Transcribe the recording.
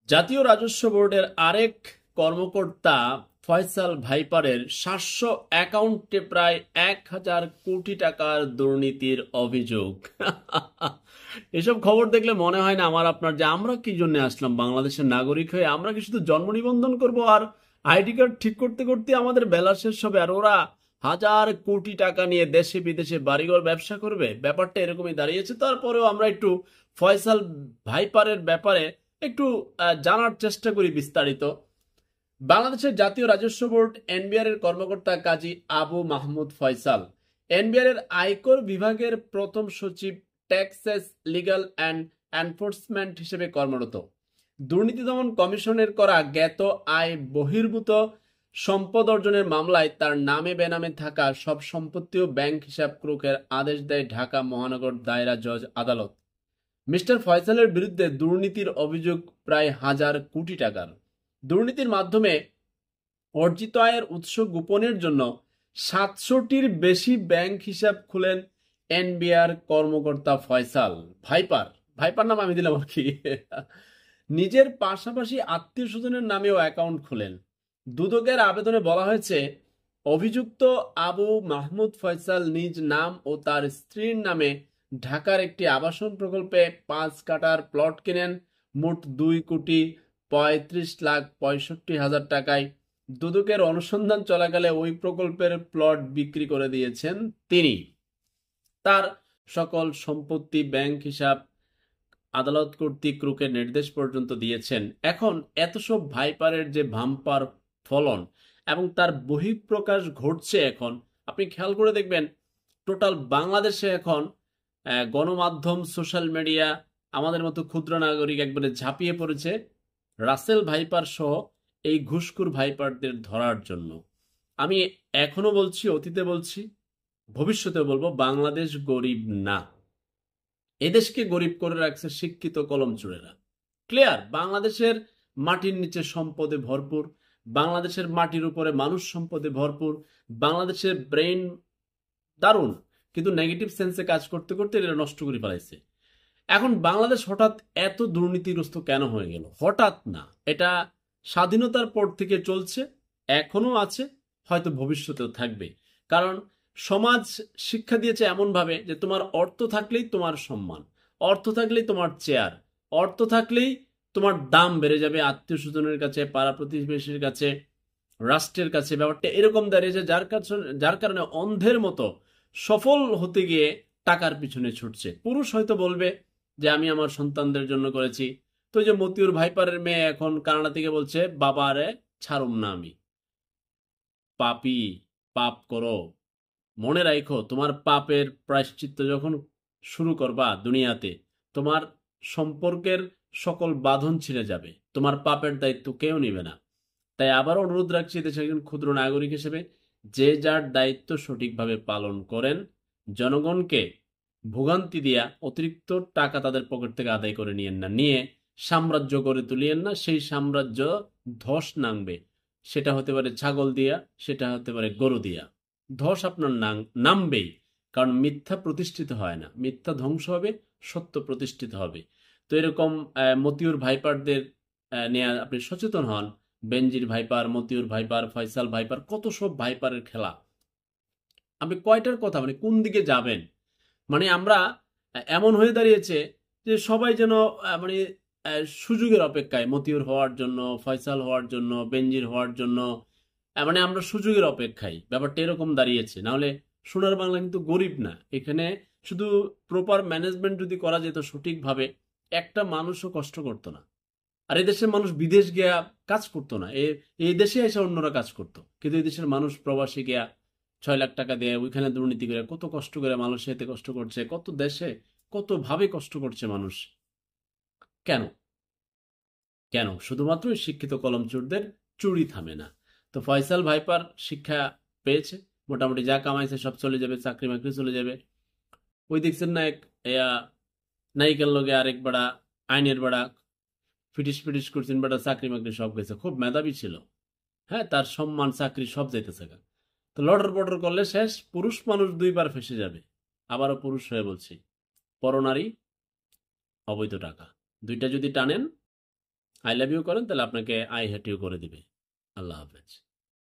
জাতীয় রাজস্ব বোর্ডের আরেক কর্মকর্তা ফয়সাল ভাইপারের ৭০০ অ্যাকাউন্টে প্রায় ১,০০০ কোটি টাকার দুর্নীতির অভিযোগ। এসব খবর দেখলে মনে হয় না আমার আপনার যে আমরা কি জন্য আসলাম বাংলাদেশের নাগরিক হয়ে? আমরা কি শুধু জন্ম নিবন্ধন করবো আর আইডি কার্ড ঠিক করতে করতে আমাদের বেলা শেষ হবে, আর ওরা হাজার কোটি টাকা নিয়ে দেশে বিদেশে বাড়িঘর ব্যবসা করবে? ব্যাপারটা এরকমই দাঁড়িয়েছে। তারপরেও আমরা একটু ফয়সাল ভাইপারের ব্যাপারে একটু জানার চেষ্টা করি বিস্তারিত। বাংলাদেশের জাতীয় রাজস্ব বোর্ড এনবিআর এর কর্মকর্তা কাজী আবু মাহমুদ ফয়সাল এনবিআর এর আয়কর বিভাগের প্রথম সচিব, ট্যাক্সেস, লিগ্যাল অ্যান্ড এনফোর্সমেন্ট হিসেবে কর্মরত। দুর্নীতি দমন কমিশনের করা জ্ঞাত আয় বহির্ভূত সম্পদ অর্জনের মামলায় তার নামে বেনামে থাকা সব সম্পত্তি ও ব্যাংক হিসাব ক্রোকের আদেশ দেয় ঢাকা মহানগর দায়রা জজ আদালত। মিস্টার ফয়সালের বিরুদ্ধে দুর্নীতির অভিযোগ প্রায় ১,০০০ কোটি টাকার। দুর্নীতির মাধ্যমে অর্জিত আয়ের উৎস গোপনের জন্য ৭০০টির বেশি ব্যাংক হিসাব খুলেন এনবিআর কর্মকর্তা ফয়সাল ভাইপার। ভাইপার নাম আমি দিলাম আর কি। নিজের পাশাপাশি আত্মীয় স্বজনের নামেও অ্যাকাউন্ট খুলেন। দুদকের আবেদনে বলা হয়েছে, অভিযুক্ত আবু মাহমুদ ফয়সাল নিজ নাম ও তার স্ত্রীর নামে ঢাকার একটি আবাসন প্রকল্পে ৫ কাঠার প্লট কিনেন মোট ২,৩৫,৬৫,০০০ টাকায়। দুদকের অনুসন্ধান চলাকালে ওই প্রকল্পের প্লট বিক্রি করে দিয়েছেন তিনি। তার সকল সম্পত্তি, ব্যাংক হিসাব আদালত কর্তৃক ক্রুকের নির্দেশ পর্যন্ত দিয়েছেন। এখন এত সব ভাইপারের যে ভাম্পার ফলন এবং তার বহিঃপ্রকাশ ঘটছে, এখন আপনি খেয়াল করে দেখবেন টোটাল বাংলাদেশে এখন গণমাধ্যম, সোশ্যাল মিডিয়া, আমাদের মতো ক্ষুদ্র নাগরিক একবারে ঝাঁপিয়ে পড়েছে রাসেল ভাইপার সহ এই ঘুষখোর ভাইপারদের ধরার জন্য। আমি এখনো বলছি, অতীতে বলছি, ভবিষ্যতে বলবো, বাংলাদেশ গরিব না। এদেশকে গরিব করে রাখছে শিক্ষিত কলমচোরেরা। ক্লিয়ার? বাংলাদেশের মাটির নিচে সম্পদে ভরপুর, বাংলাদেশের মাটির উপরে মানুষ সম্পদে ভরপুর, বাংলাদেশের ব্রেইন দারুণ, কিন্তু নেগেটিভ সেন্সে কাজ করতে করতে এটা নষ্ট করে ফেলাইছে। এখন বাংলাদেশ হঠাৎ এত দুর্নীতিগ্রস্ত কেন হয়ে গেল? হঠাৎ না, এটা স্বাধীনতার পর থেকে চলছে, এখনো আছে, হয়তো ভবিষ্যতেও থাকবে। কারণ সমাজ শিক্ষা দিয়েছে এমন ভাবে যে তোমার অর্থ থাকলেই তোমার সম্মান, অর্থ থাকলেই তোমার চেয়ার, অর্থ থাকলেই তোমার দাম বেড়ে যাবে আত্মীয় স্বজনের কাছে, পাড়া প্রতিবেশীর কাছে, রাষ্ট্রের কাছে। ব্যাপারটা এরকম দাঁড়িয়েছে যার কারণে অন্ধের মতো সফল হতে গিয়ে টাকার পিছনে ছুটছে। পুরুষ হয়তো বলবে যে আমি আমার সন্তানদের জন্য করেছি। তো যে মতিউর ভাইপারের মেয়ে এখন কানাডা থেকে বলছে, বাবারে ছাড়ুম না আমি। পাপী, পাপ করো, মনে রাখো তোমার পাপের প্রায়শ্চিত্ত যখন শুরু করবা দুনিয়াতে, তোমার সম্পর্কের সকল বাঁধন ছিঁড়ে যাবে, তোমার পাপের দায়িত্ব কেউ নিবে না। তাই আবার অনুরোধ রাখছি দেশের একজন ক্ষুদ্র নাগরিক হিসেবে, যে যার দায়িত্ব সঠিকভাবে পালন করেন, জনগণকে ভোগান্তি দিয়া অতিরিক্ত টাকা তাদের পকেট থেকে আদায় করে নিয়েন না, নিয়ে সাম্রাজ্য গড়ে তুলিয়েন না। সেই সাম্রাজ্য ধস নামবে, সেটা হতে পারে ছাগল দিয়া, সেটা হতে পারে গরু দিয়া। ধস আপনার নামবেই, কারণ মিথ্যা প্রতিষ্ঠিত হয় না, মিথ্যা ধ্বংস হবে, সত্য প্রতিষ্ঠিত হবে। তো এরকম মতিউর ভাইপারদের নিয়ে আপনি সচেতন হন। Benazir viper, Motiur viper, Faisal viper, কত সব ভাইপারের খেলা। আপনি কয়টার কথা, মানে কোন দিকে যাবেন? মানে আমরা এমন হয়ে দাঁড়িয়েছে যে সবাই যেন মানে সুযোগের অপেক্ষায়, মতিউর হওয়ার জন্য, ফয়সাল হওয়ার জন্য, বেনজির হওয়ার জন্য, মানে আমরা সুযোগের অপেক্ষায়। ব্যাপারটা এরকম দাঁড়িয়েছে। নাহলে সোনার বাংলা কিন্তু গরিব না। এখানে শুধু প্রপার ম্যানেজমেন্ট যদি করা যেত সঠিকভাবে, একটা মানুষও কষ্ট করতো না। আর এই দেশের মানুষ বিদেশ গিয়া কাজ করতো না, এই দেশে এসে অন্যরা কাজ করতো। কিন্তু এই দেশের মানুষ প্রবাসী গিয়া ৬ লাখ টাকা দিয়ে ওইখানে দুর্নীতি করে কত কষ্ট করে মানুষ এতে কষ্ট করছে, কত দেশে কত ভাবে কষ্ট করছে মানুষ। কেন? কেন? শুধুমাত্র শিক্ষিত কলমচোরদের চুরি থামে না। তো ফয়সাল ভাইপার শিক্ষা পেয়েছে, মোটামুটি যা কামাইছে সব চলে যাবে, চাকরি বাকরি চলে যাবে। ওই দেখছেন না, এক নায়িকার লগে আরেক বেড়া, আইনের বেড়া ফিটিস ফিটিস করছেন, বেটা চাকরি বাকরি সব গেছে, খুব মেধাবী ছিল, হ্যাঁ, তার সম্মান চাকরি সব যাইতেছে। তো লটর পটর করলে শেষ, পুরুষ মানুষ 2 বার ফেসে যাবে। আবারও পুরুষ হয়ে বলছি, পরনারী, অবৈধ টাকা, দুইটা যদি টানেন আই লাভ ইউ করেন তাহলে আপনাকে আই হেট ইউ করে দিবে। আল্লাহ হাফেজ।